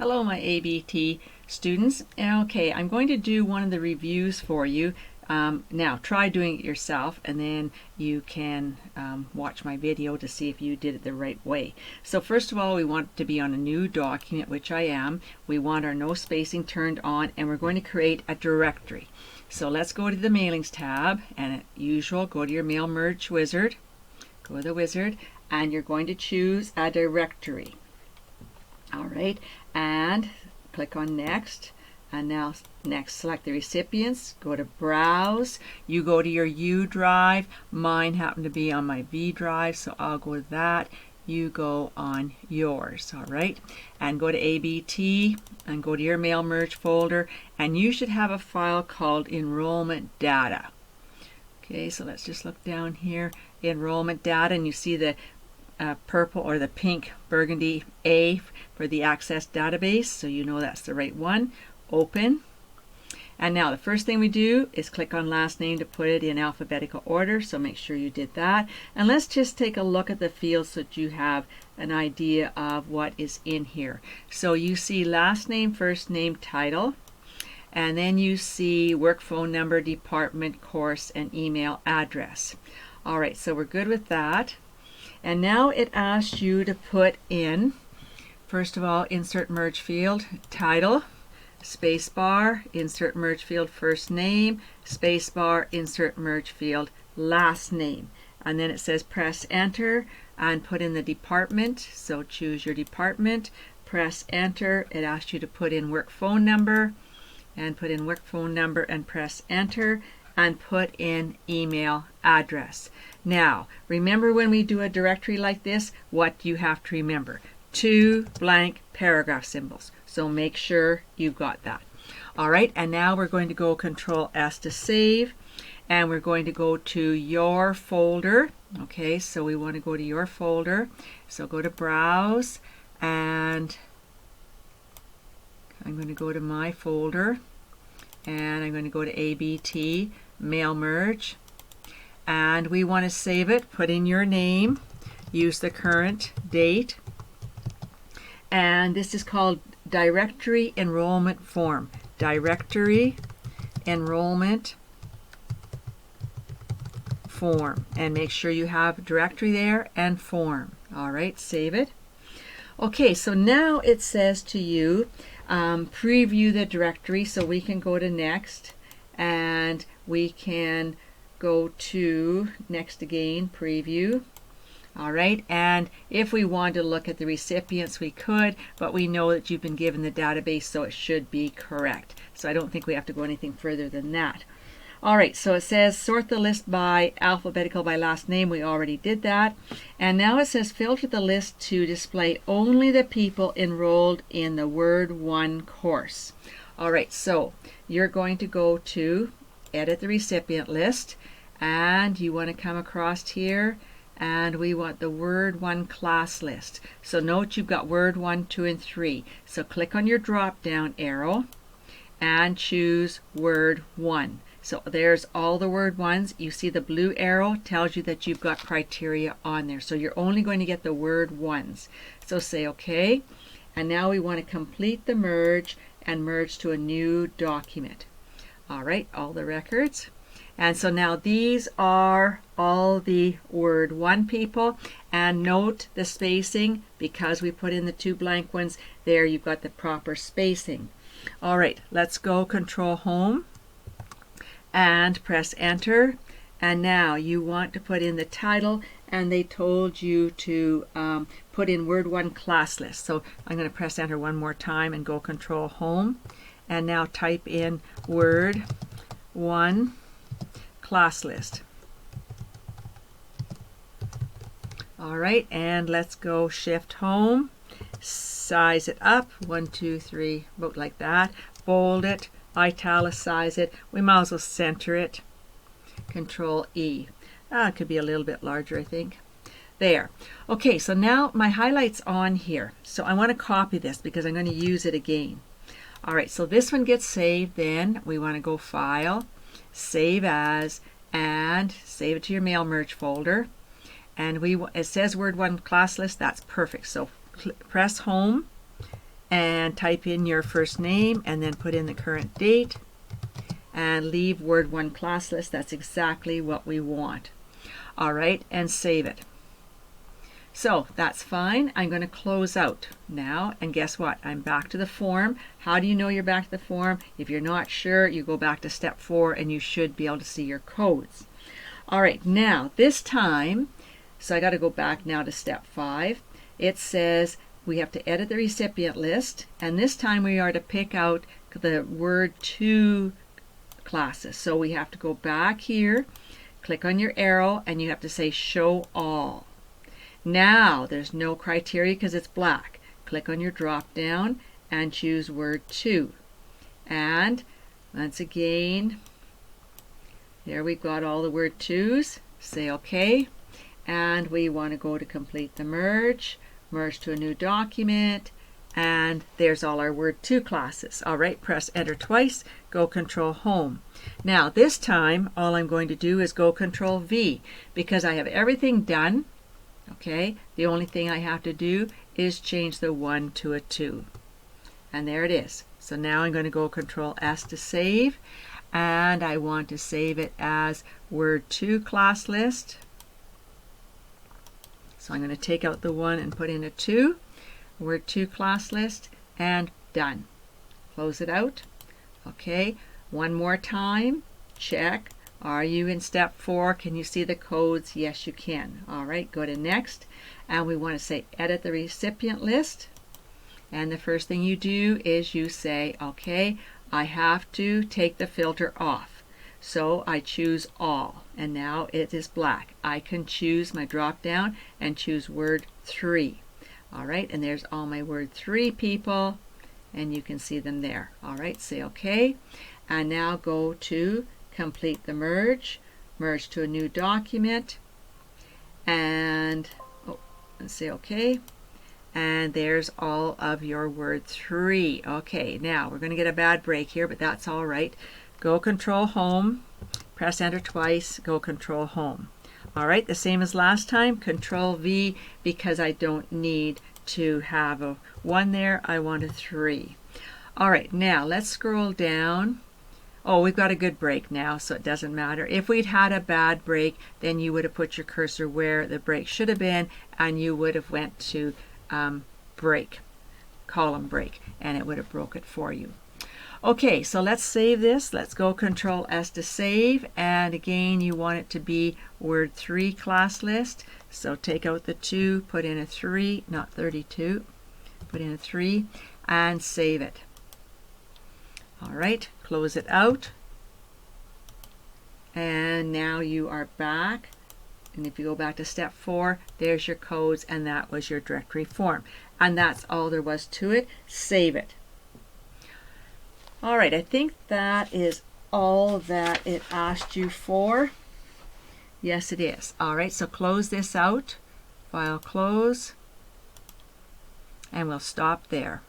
Hello, my ABT students. Okay, I'm going to do one of the reviews for you. Now, try doing it yourself, and then you can watch my video to see if you did it the right way. So first of all, we want to be on a new document, which I am. We want our no spacing turned on, and we're going to create a directory. So let's go to the Mailings tab, and as usual, go to your Mail Merge Wizard. Go to the wizard, and you're going to choose a directory. All right, and click on Next. And now next, select the recipients, go to Browse. You go to your U drive. Mine happen to be on my V drive, so I'll go with that. You go on yours, all right? And go to ABT and go to your Mail Merge folder, and you should have a file called Enrollment Data. Okay, so let's just look down here, Enrollment Data, and you see the purple or the pink burgundy A for the Access database, so you know that's the right one. Open. And now the first thing we do is click on last name to put it in alphabetical order, so make sure you did that. And let's just take a look at the fields so that you have an idea of what is in here. So you see last name, first name, title, and then you see work phone number, department, course, and email address. All right, so we're good with that. And now it asks you to put in, first of all, insert merge field, title, spacebar, insert merge field, first name, spacebar, insert merge field, last name. And then it says press enter and put in the department. So choose your department, press enter. It asks you to put in work phone number and put in work phone number and press enter and put in email address. Now, remember when we do a directory like this, what you have to remember? 2 blank paragraph symbols. So make sure you've got that. All right, and now we're going to go Control S to save, and we're going to go to your folder. Okay, so we want to go to your folder. So go to Browse, and I'm going to go to my folder, and I'm going to go to ABT, Mail Merge, and we want to save it. Put in your name, use the current date, and this is called Directory Enrollment Form. Directory Enrollment Form. And make sure you have directory there and form. All right, save it. Okay, so now it says to you, preview the directory, so we can go to Next, and we can go to Next again, preview. All right, and if we want to look at the recipients, we could, but we know that you've been given the database, so it should be correct. So I don't think we have to go anything further than that. All right, so it says sort the list by alphabetical by last name. We already did that. And now it says filter the list to display only the people enrolled in the Word 1 course. All right, so you're going to go to edit the recipient list, and you want to come across here, and we want the Word 1 class list. So note you've got Word 1, 2, and 3. So click on your drop down arrow and choose Word 1. So there's all the Word 1s. You see the blue arrow tells you that you've got criteria on there. So you're only going to get the Word 1s. So say OK. And now we want to complete the merge and merge to a new document. All right, all the records. And so now these are all the Word 1 people. And note the spacing, because we put in the 2 blank ones, there you've got the proper spacing. All right, let's go Control Home and press enter. And now you want to put in the title, and they told you to put in Word 1 class list. So I'm going to press enter one more time and go Control Home. And now type in Word 1 class list. All right, and let's go Shift Home, size it up, 1, 2, 3, about like that, bold it, italicize it, we might as well center it, Control E. It could be a little bit larger, I think. There. Okay, so now my highlight's on here, so I want to copy this because I'm going to use it again. All right, so this one gets saved, then we want to go File, Save As, and save it to your Mail Merge folder. And it says Word 1 class list. That's perfect. So press Home and type in your first name and then put in the current date and leave Word 1 class list. That's exactly what we want. All right, and save it. So that's fine. I'm going to close out now, and guess what? I'm back to the form. How do you know you're back to the form? If you're not sure, you go back to step 4 and you should be able to see your codes. All right, now this time, so I got to go back now to step 5. It says we have to edit the recipient list, and this time we are to pick out the Word 2 classes. So we have to go back here, click on your arrow, and you have to say show all. Now there's no criteria because it's black. Click on your drop down and choose Word 2. And once again, there we've got all the Word 2s. Say OK. And we want to go to complete the merge, merge to a new document, and there's all our Word 2 classes. All right, press enter twice, go Control Home. Now this time all I'm going to do is go Control V because I have everything done. Okay, the only thing I have to do is change the 1 to a 2. And there it is. So now I'm going to go Control S to save, and I want to save it as Word 2 class list. So I'm going to take out the 1 and put in a 2, Word 2 class list, and done. Close it out. Okay, one more time, check. Are you in step 4? Can you see the codes? Yes, you can. All right, go to next, and we want to say edit the recipient list. And the first thing you do is you say, okay, I have to take the filter off. So I choose all, and now it is black. I can choose my drop down and choose Word 3. All right, and there's all my Word 3 people, and you can see them there. All right, say okay, and now go to complete the merge, merge to a new document, and say okay, and there's all of your Word 3. Okay, now we're going to get a bad break here, but that's all right. Go Control Home, press enter twice, go Control Home. All right, the same as last time, Control V because I don't need to have a 1 there, I want a 3. All right, now let's scroll down. Oh, we've got a good break now, so it doesn't matter. If we'd had a bad break, then you would have put your cursor where the break should have been, and you would have went to break, column break, and it would have broke it for you. Okay, so let's save this. Let's go Control S to save, and again, you want it to be Word 3 class list. So take out the 2, put in a 3, not 32, put in a 3, and save it. All right, close it out, and now you are back, and if you go back to step 4, there's your codes, and that was your directory form, and that's all there was to it. Save it. All right, I think that is all that it asked you for. Yes, it is. All right, so close this out, file close, and we'll stop there.